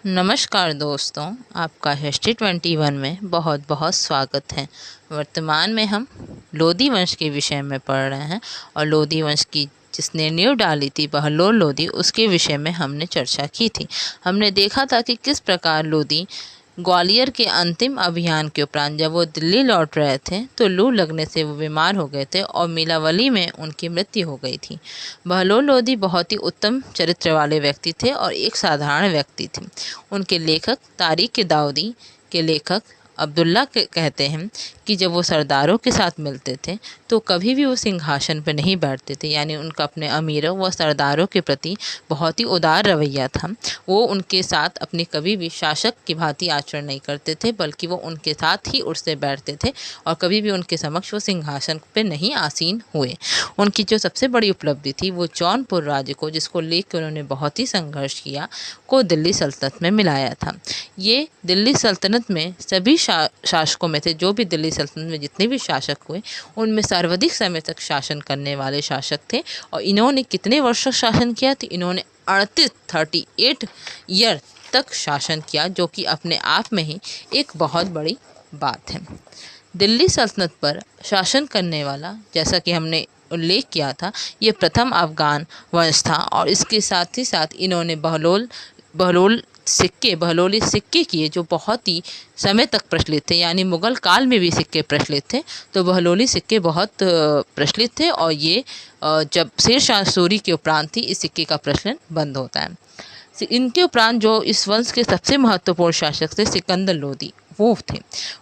नमस्कार दोस्तों, आपका हिस्ट्री 21 में बहुत बहुत स्वागत है। वर्तमान में हम लोदी वंश के विषय में पढ़ रहे हैं और लोदी वंश की जिसने नींव डाली थी बहलोल लोदी, उसके विषय में हमने चर्चा की थी। हमने देखा था कि किस प्रकार लोदी ग्वालियर के अंतिम अभियान के उपरांत जब वो दिल्ली लौट रहे थे तो लू लगने से वो बीमार हो गए थे और मीलावली में उनकी मृत्यु हो गई थी। बहलोल लोदी बहुत ही उत्तम चरित्र वाले व्यक्ति थे और एक साधारण व्यक्ति थे। उनके लेखक तारीख दाऊदी के लेखक अब्दुल्ला कहते हैं कि जब वो सरदारों के साथ मिलते थे तो कभी भी वो सिंहासन पर नहीं बैठते थे, यानी उनका अपने अमीरों व सरदारों के प्रति बहुत ही उदार रवैया था। वो उनके साथ अपने कभी भी शासक की भांति आचरण नहीं करते थे, बल्कि वो उनके साथ ही उठते बैठते थे और कभी भी उनके समक्ष वो सिंहासन पर नहीं आसीन हुए। उनकी जो सबसे बड़ी उपलब्धि थी वो जौनपुर राज्य को, जिसको लेकर उन्होंने बहुत ही संघर्ष किया, को दिल्ली सल्तनत में मिलाया था। ये दिल्ली सल्तनत में सभी शासकों में थे, जो भी दिल्ली सल्तनत में जितने भी शासक हुए उनमें सर्वाधिक समय तक शासन करने वाले शासक थे। और इन्होंने कितने वर्षों शासन किया था? इन्होंने 38 ईयर तक शासन किया, जो कि अपने आप में ही एक बहुत बड़ी बात है। दिल्ली सल्तनत पर शासन करने वाला, जैसा कि हमने उल्लेख किया था, ये प्रथम अफगान वंश था और इसके साथ ही साथ इन्होंने बहलोली सिक्के किए, जो बहुत ही समय तक प्रचलित थे, यानी मुग़ल काल में भी सिक्के प्रचलित थे। तो बहलोली सिक्के बहुत प्रचलित थे और ये जब शेर शाह सूरी के उपरांत ही इस सिक्के का प्रचलन बंद होता है। इनके उपरांत जो इस वंश के सबसे महत्वपूर्ण शासक थे सिकंदर लोदी, वो थे।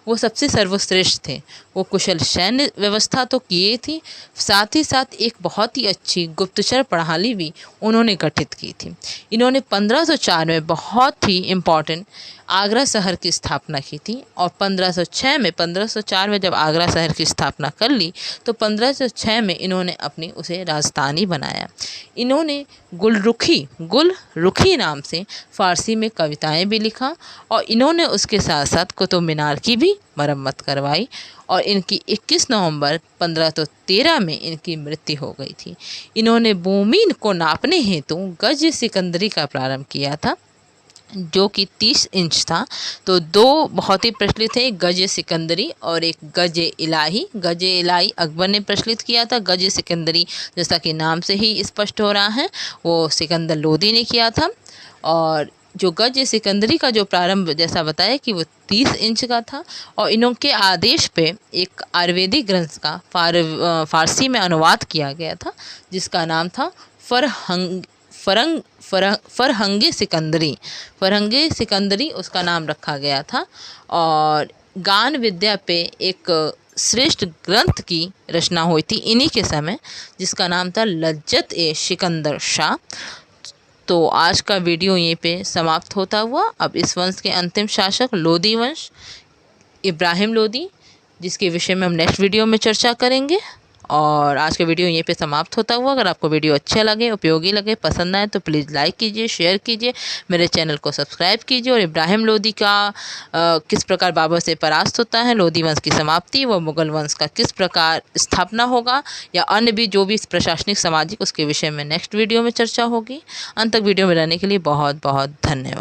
वो सबसे सर्वश्रेष्ठ थे। वो कुशल सैन्य व्यवस्था तो किए थी, साथ ही साथ एक बहुत ही अच्छी गुप्तचर प्रणाली भी उन्होंने गठित की थी। इन्होंने 1504 में बहुत ही इम्पॉर्टेंट आगरा शहर की स्थापना की थी और 1504 में जब आगरा शहर की स्थापना कर ली तो 1506 में इन्होंने अपनी उसे राजधानी बनाया। इन्होंने गुलरुखी नाम से फ़ारसी में कविताएं भी लिखा और इन्होंने उसके साथ साथ कुतुब मीनार की भी मरम्मत करवाई और इनकी 21 नवंबर 1513 में इनकी मृत्यु हो गई थी। इन्होंने भूमि को नापने हेतु गज सिकंदरी का प्रारंभ किया था, जो कि 30 इंच था। तो दो बहुत ही प्रचलित है, एक गज सिकंदरी और एक गज इलाही। गज इलाही अकबर ने प्रचलित किया था, गज सिकंदरी जैसा कि नाम से ही स्पष्ट हो रहा है वो सिकंदर लोदी ने किया था। और जो गज सिकंदरी का जो प्रारंभ जैसा बताया कि वो 30 इंच का था और इनके आदेश पे एक आयुर्वेदिक ग्रंथ का फारसी में अनुवाद किया गया था, जिसका नाम था फरहंगे सिकंदरी उसका नाम रखा गया था। और गान विद्या पे एक श्रेष्ठ ग्रंथ की रचना हुई थी इन्हीं के समय, जिसका नाम था लज्जत ए सिकंदर शाह। तो आज का वीडियो यहीं पे समाप्त होता हुआ। अब इस वंश के अंतिम शासक लोदी वंश, इब्राहिम लोदी, जिसके विषय में हम नेक्स्ट वीडियो में चर्चा करेंगे। और आज का वीडियो यहीं पे समाप्त होता हुआ। अगर आपको वीडियो अच्छे लगे, उपयोगी लगे, पसंद आए तो प्लीज़ लाइक कीजिए, शेयर कीजिए, मेरे चैनल को सब्सक्राइब कीजिए। और इब्राहिम लोदी का किस प्रकार बाबर से परास्त होता है, लोदी वंश की समाप्ति, व मुग़ल वंश का किस प्रकार स्थापना होगा, या अन्य भी जो भी प्रशासनिक सामाजिक, उसके विषय में नेक्स्ट वीडियो में चर्चा होगी। अंत तक वीडियो में रहने के लिए बहुत बहुत धन्यवाद।